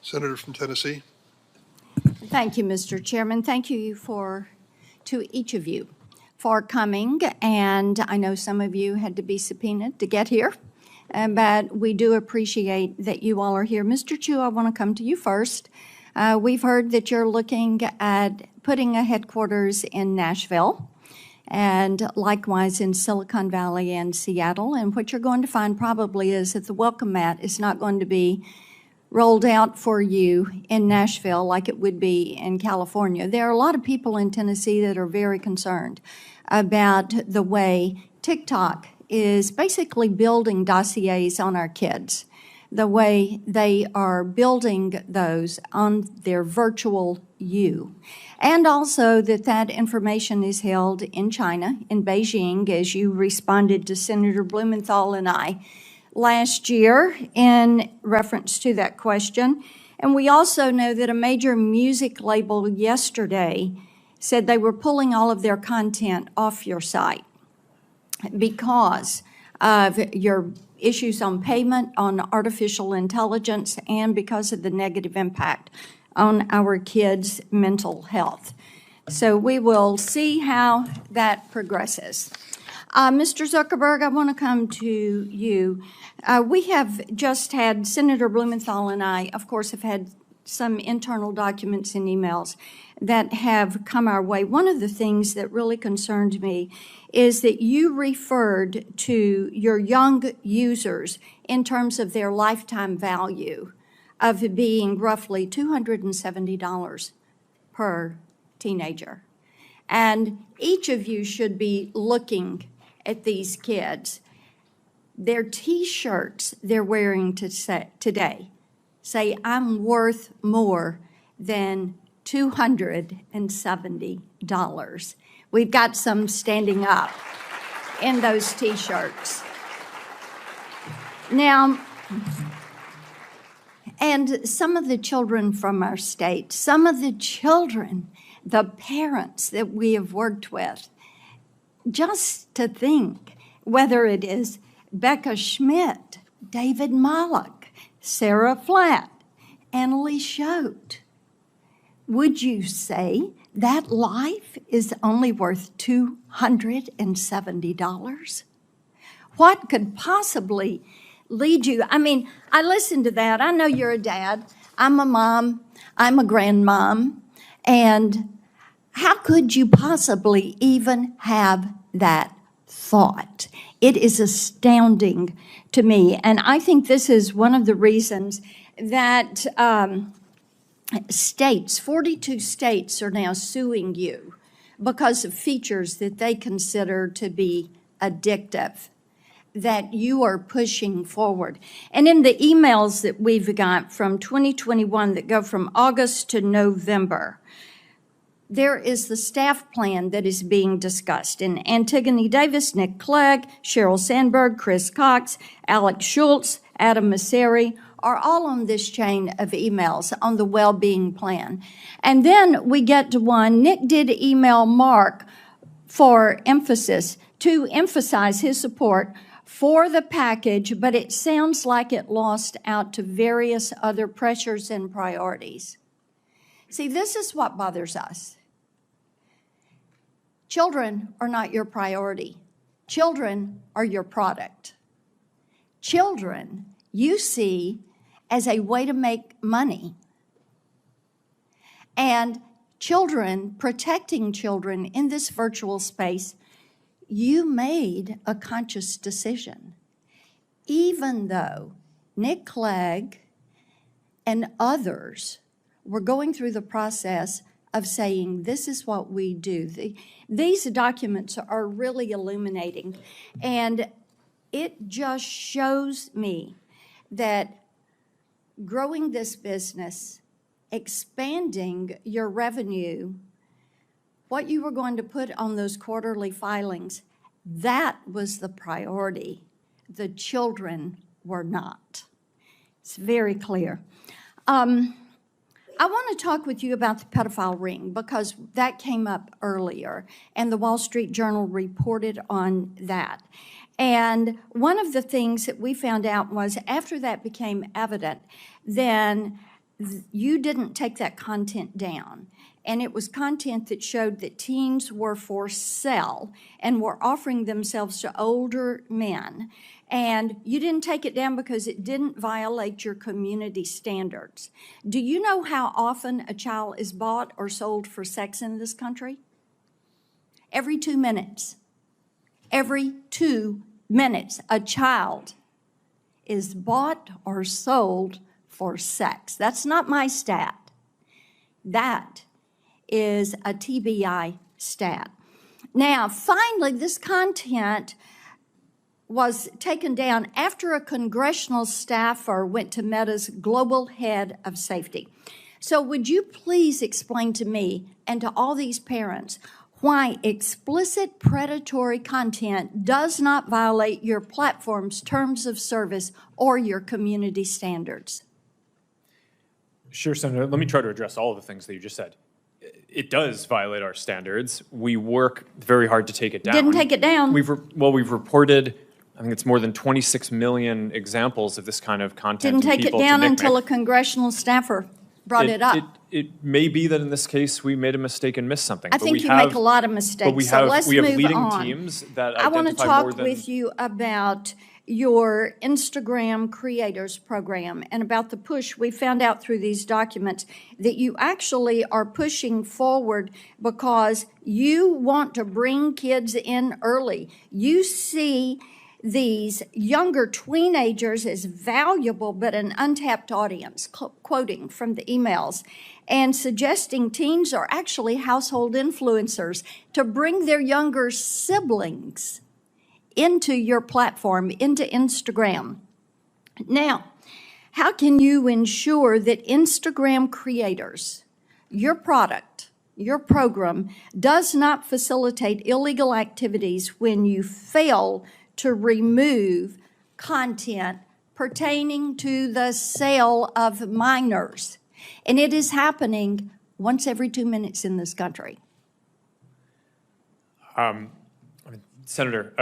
Senator from Tennessee. Thank you, Mr. Chairman. Thank you to each of you for coming. And I know some of you had to be subpoenaed to get here, but we do appreciate that you all are here. Mr. Chu, I want to come to you first. We've heard that you're looking at putting a headquarters in Nashville and likewise in Silicon Valley and Seattle. And what you're going to find probably is that the welcome mat is not going to be rolled out for you in Nashville like it would be in California. There are a lot of people in Tennessee that are very concerned about the way TikTok is basically building dossiers on our kids, the way they are building those on their virtual you. And also that information is held in China, in Beijing, as you responded to Senator Blumenthal and I last year in reference to that question. And we also know that a major music label yesterday said they were pulling all of their content off your site because of your issues on payment, on artificial intelligence, and because of the negative impact on our kids' mental health. So we will see how that progresses. Mr. Zuckerberg, I want to come to you. We have just had, Senator Blumenthal and I, of course, have had some internal documents and emails that have come our way. One of the things that really concerned me is that you referred to your young users in terms of their lifetime value of being roughly $270 per teenager. And each of you should be looking at these kids. Their T-shirts they're wearing today say, I'm worth more than $270. We've got some standing up in those T-shirts. Now, and some of the children from our state, some of the children, the parents that we have worked with, just to think, whether it is Becca Schmidt, David Mollick, Sarah Flatt, Annalie Schote, would you say that life is only worth $270? What could possibly lead you? I mean, I listened to that. I know you're a dad. I'm a mom. I'm a grandmom. And how could you possibly even have that thought? It is astounding to me. And I think this is one of the reasons that states, 42 states are now suing you because of features that they consider to be addictive, that you are pushing forward. And in the emails that we've got from 2021 that go from August to November, there is the staff plan that is being discussed. And Antigone Davis, Nick Clegg, Sheryl Sandberg, Chris Cox, Alex Schultz, Adam Masseri are all on this chain of emails on the well-being plan. And then we get to one. Nick did email Mark for emphasis to emphasize his support for the package, but it sounds like it lost out to various other pressures and priorities. See, this is what bothers us. Children are not your priority. Children are your product. Children you see as a way to make money. And children, protecting children in this virtual space, you made a conscious decision. Even though Nick Clegg and others were going through the process of saying, this is what we do. These documents are really illuminating. And it just shows me that growing this business, expanding your revenue, what you were going to put on those quarterly filings, that was the priority. The children were not. It's very clear. I want to talk with you about the pedophile ring because that came up earlier, and the Wall Street Journal reported on that. And one of the things that we found out was after that became evident, then you didn't take that content down. And it was content that showed that teens were for sale and were offering themselves to older men. And you didn't take it down because it didn't violate your community standards. Do you know how often a child is bought or sold for sex in this country? Every 2 minutes. Every 2 minutes, a child is bought or sold for sex. That's not my stat. That is a TBI stat. Now, finally, this content was taken down after a congressional staffer went to Meta's global head of safety. So would you please explain to me and to all these parents why explicit predatory content does not violate your platform's terms of service or your community standards? Sure, Senator. Let me try to address all of the things that you just said. It does violate our standards. We work very hard to take it down. Didn't take it down. We've reported, I think it's more than 26 million examples of this kind of content. Didn't take it down until a congressional staffer brought it up. It may be that in this case we made a mistake and missed something. I think you make a lot of mistakes. But we so have, let's we have move leading on. teams that I want to identify talk more than with you about your Instagram Creators Program and about the push. We found out through these documents that you actually are pushing forward because you want to bring kids in early. You see these younger teenagers as valuable but an untapped audience, quoting from the emails, and suggesting teens are actually household influencers to bring their younger siblings into your platform, into Instagram. Now, how can you ensure that Instagram creators, your product, your program, does not facilitate illegal activities when you fail to remove content pertaining to the sale of minors? And it is happening once every 2 minutes in this country. Senator,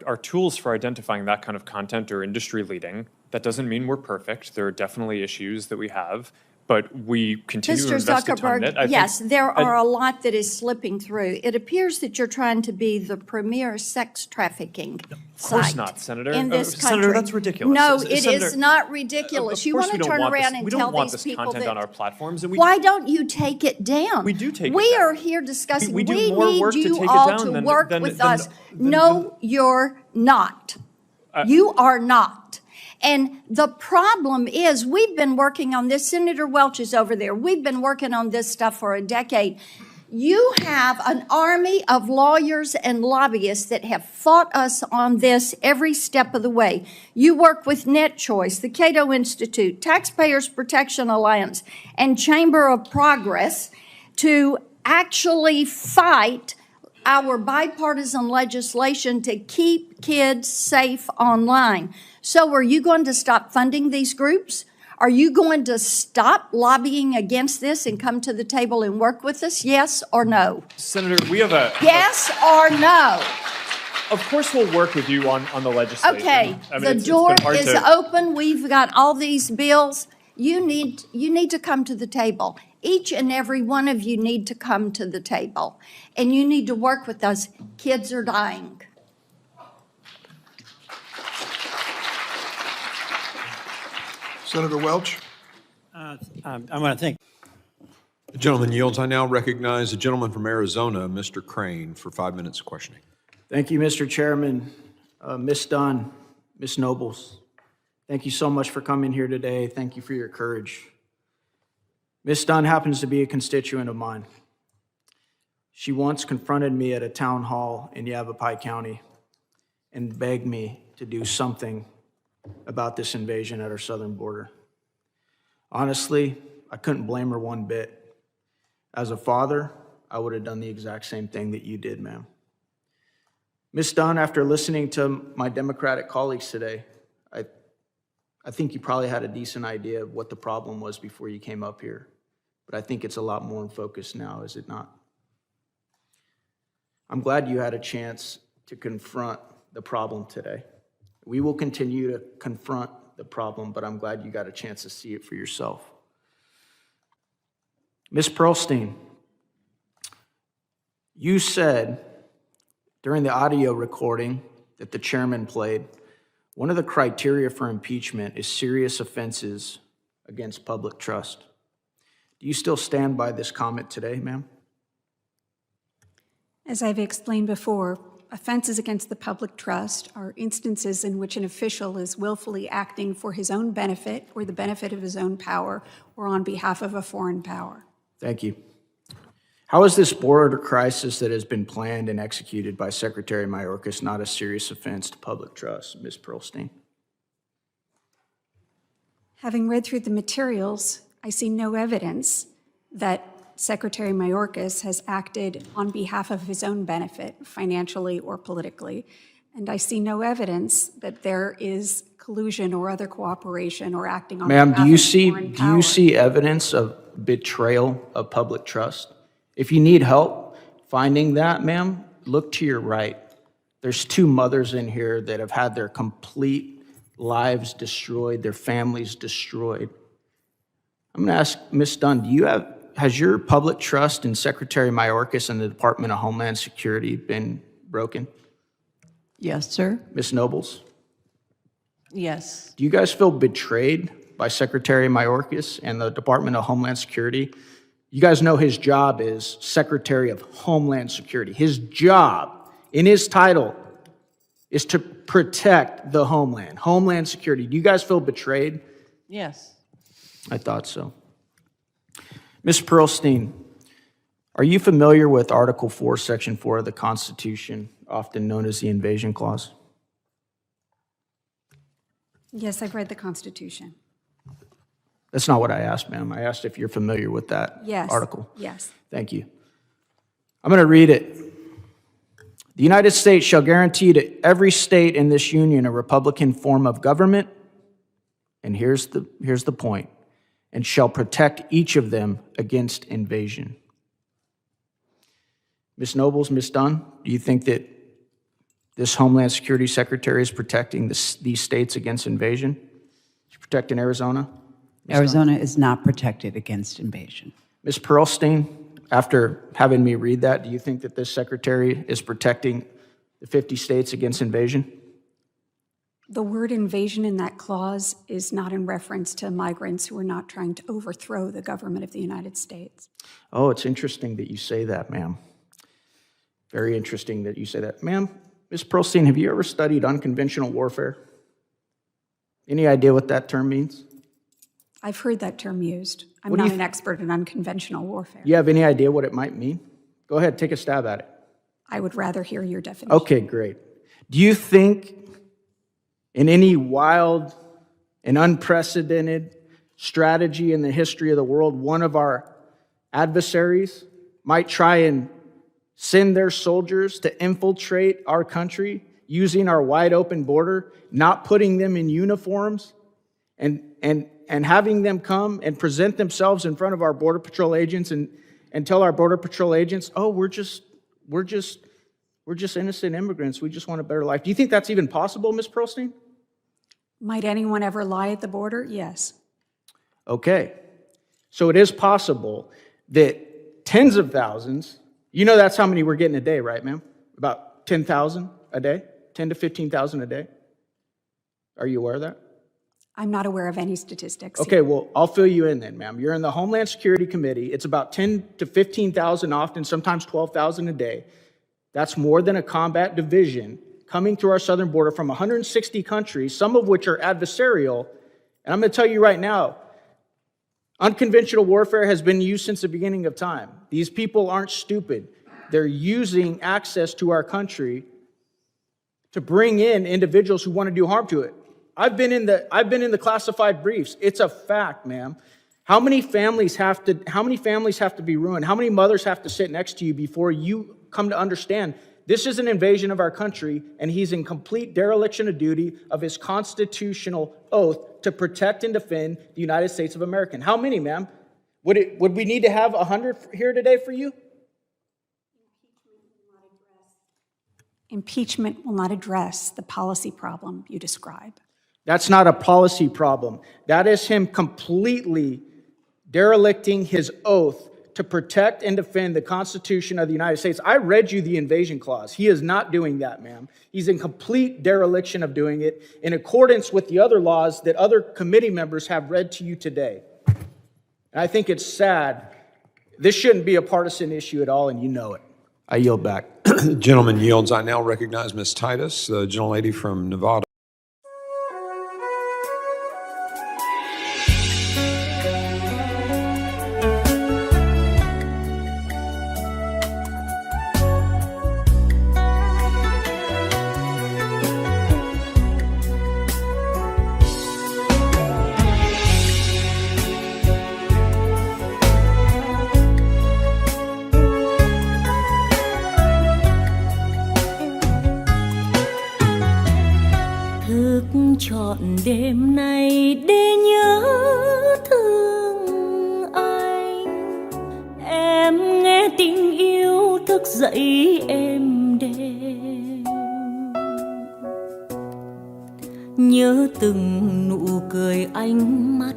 our tools for identifying that kind of content are industry leading. That doesn't mean we're perfect. There are definitely issues that we have, but we continue to invest a ton in it. Mr. Zuckerberg, yes, there are a lot that is slipping through. It appears that you're trying to be the premier sex trafficking Of course site not, Senator. in this country. Senator, that's ridiculous. No, it Senator, is not ridiculous. You want to turn around and tell these people we don't want this that, content on our platforms. And why don't you take it down? We do take it down. We are here discussing. We do we more need work to you take it all down to than- work than- with than- us. than- No, you're not. You are not. And the problem is, we've been working on this. Senator Welch is over there. We've been working on this stuff for a decade. You have an army of lawyers and lobbyists that have fought us on this every step of the way. You work with NetChoice, the Cato Institute, Taxpayers Protection Alliance, and Chamber of Progress to actually fight our bipartisan legislation to keep kids safe online. So are you going to stop funding these groups? Are you going to stop lobbying against this and come to the table and work with us? Yes or no? Senator, we have a... Yes or no? Of course we'll work with you on the legislation. Okay, the door is open. We've got all these bills. You need to come to the table. Each and every one of you need to come to the table. And you need to work with us. Kids are dying. Senator Welch. I want to thank. The gentleman yields. I now recognize the gentleman from Arizona, Mr. Crane, for 5 minutes of questioning. Thank you, Mr. Chairman. Ms. Dunn, Ms. Nobles, thank you so much for coming here today. Thank you for your courage. Ms. Dunn happens to be a constituent of mine. She once confronted me at a town hall in Yavapai County and begged me to do something about this invasion at our southern border. Honestly, I couldn't blame her one bit. As a father, I would have done the exact same thing that you did, ma'am. Ms. Dunn, after listening to my Democratic colleagues today, I think you probably had a decent idea of what the problem was before you came up here, but I think it's a lot more in focus now, is it not? I'm glad you had a chance to confront the problem today. We will continue to confront the problem, but I'm glad you got a chance to see it for yourself. Ms. Pearlstein, you said during the audio recording that the chairman played, one of the criteria for impeachment is serious offenses against public trust. Do you still stand by this comment today, ma'am? As I've explained before, offenses against the public trust are instances in which an official is willfully acting for his own benefit or the benefit of his own power or on behalf of a foreign power. Thank you. How is this border crisis that has been planned and executed by Secretary Mayorkas not a serious offense to public trust, Ms. Pearlstein? Having read through the materials, I see no evidence that Secretary Mayorkas has acted on behalf of his own benefit, financially or politically, and I see no evidence that there is collusion or other cooperation or acting on behalf of a foreign power. Do you see evidence of betrayal of public trust? If you need help finding that, ma'am, look to your right. There's two mothers in here that have had their complete lives destroyed, their families destroyed. I'm going to ask Ms. Dunn, has your public trust in Secretary Mayorkas and the Department of Homeland Security been broken? Yes, sir. Ms. Nobles, Yes. do you guys feel betrayed by Secretary Mayorkas and the Department of Homeland Security? You guys know his job is Secretary of Homeland Security. His job, in his title, is to protect the Homeland Security. Do you guys feel betrayed? Yes. I thought so. Ms. Pearlstein, are you familiar with Article 4, Section 4 of the Constitution, often known as the Invasion Clause? Yes, I've read the Constitution. That's not what I asked, ma'am. I asked if you're familiar with that Yes. article. Yes. Thank you. I'm going to read it. The United States shall guarantee to every state in this union a republican form of government, and here's the point, and shall protect each of them against invasion. Ms. Nobles, Ms. Dunn, do you think that this Homeland Security Secretary is protecting these states against invasion? Is she protecting Arizona? Ms. Arizona is not protected against invasion. Ms. Pearlstein, after having me read that, do you think that this secretary is protecting the 50 states against invasion? The word invasion in that clause is not in reference to migrants who are not trying to overthrow the government of the United States. Oh, it's interesting that you say that, ma'am. Very interesting that you say that. Ma'am, Ms. Pearlstein, have you ever studied unconventional warfare? Any idea what that term means? I've heard that term used. I'm What do not you an expert in unconventional warfare. You have any idea what it might mean? Go ahead, take a stab at it. I would rather hear your definition. Okay, great. Do you think in any wild and unprecedented strategy in the history of the world, one of our adversaries might try and send their soldiers to infiltrate our country using our wide open border, not putting them in uniforms, and having them come and present themselves in front of our Border Patrol agents and tell our Border Patrol agents, oh, we're just innocent immigrants. We just want a better life. Do you think that's even possible, Ms. Pearlstein? Might anyone ever lie at the border? Yes. Okay. So it is possible that tens of thousands, you know that's how many we're getting a day, right, ma'am? About 10,000 a day? 10 to 15,000 a day? Are you aware of that? I'm not aware of any statistics. Okay, well, I'll fill you in then, ma'am. You're in the Homeland Security Committee. It's about 10 to 15,000 often, sometimes 12,000 a day. That's more than a combat division coming through our southern border from 160 countries, some of which are adversarial. And I'm going to tell you right now, unconventional warfare has been used since the beginning of time. These people aren't stupid. They're using access to our country to bring in individuals who want to do harm to it. I've been in the classified briefs. It's a fact, ma'am. How many families have to be ruined? How many mothers have to sit next to you before you come to understand this is an invasion of our country, and he's in complete dereliction of duty of his constitutional oath to protect and defend the United States of America? How many, ma'am? Would we need to have 100 here today for you? Impeachment will not address the policy problem you describe. That's not a policy problem. That is him completely derelicting his oath to protect and defend the Constitution of the United States. I read you the invasion clause. He is not doing that, ma'am. He's in complete dereliction of doing it in accordance with the other laws that other committee members have read to you today. And I think it's sad. This shouldn't be a partisan issue at all, and you know it. I yield back. The gentleman yields. I now recognize Ms. Titus, the gentlelady from Nevada. Chọn đêm nay để nhớ thương anh. Em nghe tình yêu thức dậy êm đềm, nhớ từng nụ cười ánh mắt,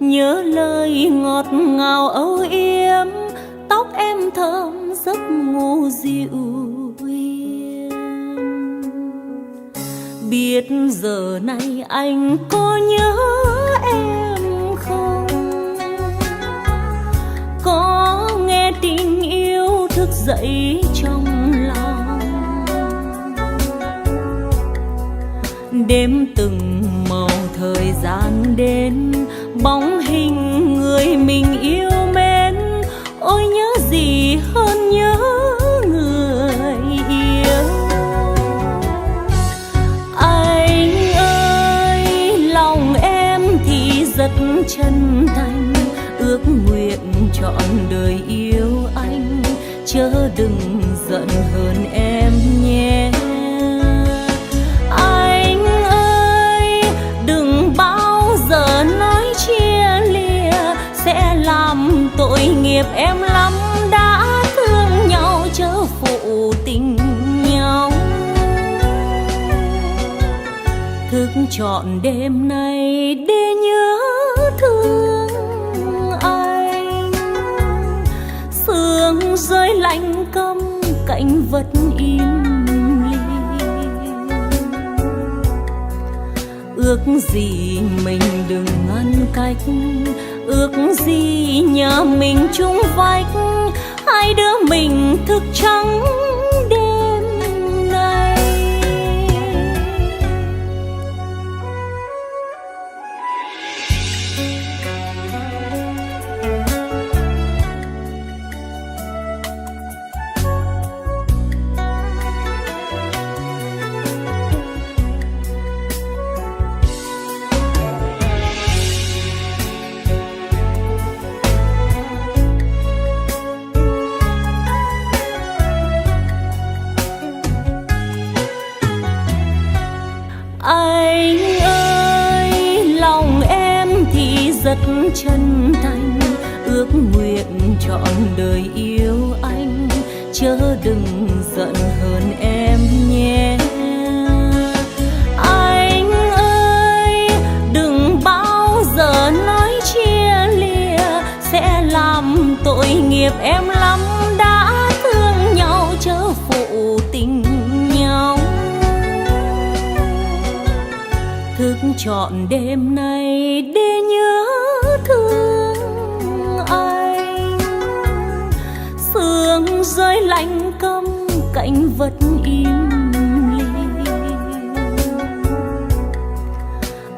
nhớ lời ngọt ngào âu yếm, tóc em thơm giấc ngủ dịu. Biết giờ này anh có nhớ em không? Có nghe tình yêu thức dậy trong lòng? Đêm từng màu thời gian đến, bóng hình người mình yêu mến. Ôi nhớ gì hơn nhớ người yêu. Rất chân thành ước nguyện trọn đời yêu anh, chớ đừng giận hơn em nhé. Anh ơi đừng bao giờ nói chia lìa, sẽ làm tội nghiệp em lắm. Đã thương nhau chớ phụ tình nhau. Thức trọn đêm nay để nhớ thương anh. Sương rơi lạnh câm cạnh vật im lìm. Ước gì mình đừng ngăn cách, ước gì nhà mình chung vách. Hai đứa mình thức trắng đêm nay. Anh ơi lòng em thì rất chân thành, ước nguyện trọn đời yêu anh, chớ đừng giận hơn em nhé. Anh ơi đừng bao giờ nói chia lìa, sẽ làm tội nghiệp em lắm. Đã thương nhau chớ phụ tình nhau. Thức trọn đêm nay để nhớ thương anh. Sương rơi lạnh câm cạnh vật im lìm.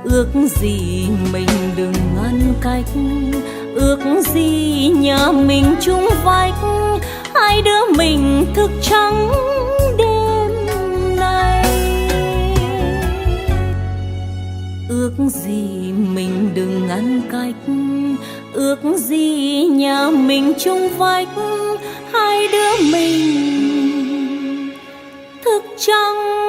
Ước gì mình đừng ngăn cách, ước gì nhà mình chung vách. Hai đứa mình thức trắng đêm nay. Ước gì mình đừng ngăn cách, ước gì nhà mình chung vách. Hai đứa mình thức trắng